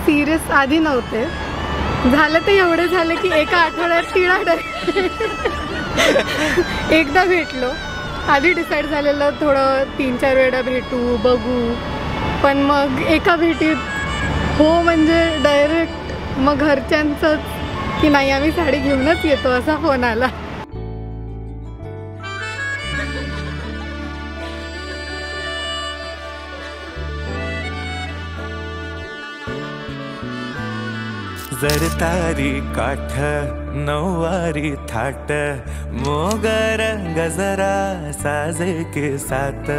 Serious आधी नव्हते. झालं ते एवढं झालं की एका आठवड्यात तिळा एकदा भेटलो. आधी डिसाईड झालेलं थोडं 3-4 वेळा भेटू बघू, पण मग एका भेटीत हो म्हणजे डायरेक्ट मग घरच्यांचंच की नाही आम्ही साडी घेऊनच येतो असा फोन आला. जरतारी काठ नऊवारी थाट मोगर गजरा साजे के साथ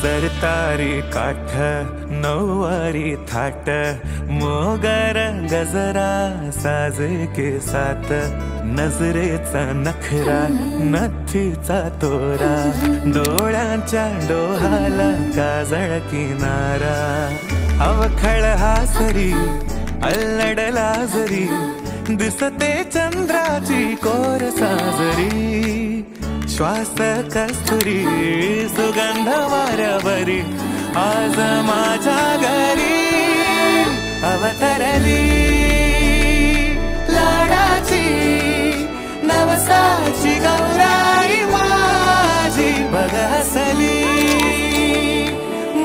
जरतारी काठ नऊवारी थाट मोगर गजरा साजे के साथ नजरेचा नखरा नथीचा तोरा डोळ्यांच्या डोहाला काजळ किनारा अवखळ हासरी अल्लडला जरी दिसते चंद्राची कोर साजरी श्वास कस्तुरी सुगंध वाऱ्यावरी आज माझ्या घरी अवतरली लाडाची नवसाची गौराई माझी बघ हसली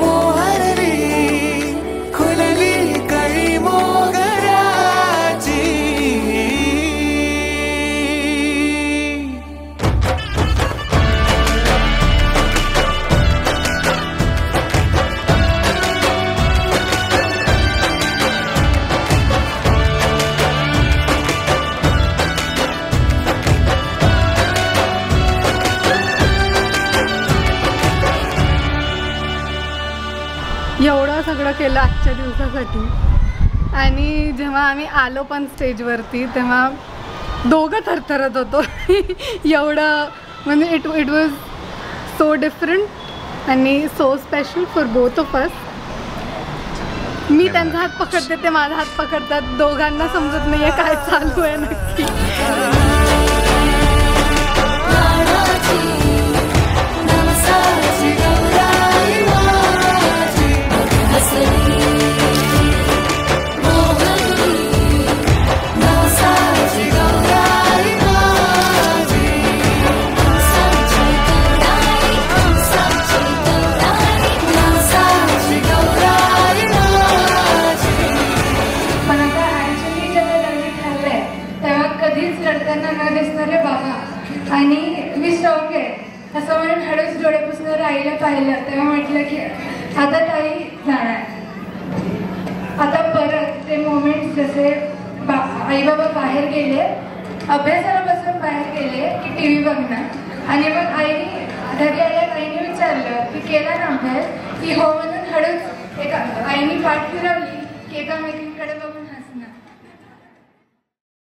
मोहरली खुलली कळी मोगराची. एवढं सगळं केलं आजच्या दिवसासाठी आणि जेव्हा आम्ही आलो पण स्टेजवरती तेव्हा दोघं थरथरत होतो. एवढं म्हणजे इट वॉज सो डिफरंट आणि so special for both of us. मी त्यांचा हात पकडते ते माझा हात पकडतात. दोघांना समजत नाहीये काय चालू आहे नक्की. आणि मी स्ट्रॉंग आहे असं म्हणून हळूच डोळे पुसणार आईला पाहिलं तेव्हा म्हटलं की आता ताई जाणार. आता परत ते मोमेंट्स जसे आई बाबा बाहेर गेले अभ्यासाला बसून बाहेर गेले की टी व्ही बघणार आणि मग आईने घरी आल्या आईने विचारलं की केला ना अभ्यास की हो म्हणून हळूच एका आईने पाठ फिरवली की एकामेकींकडे बघून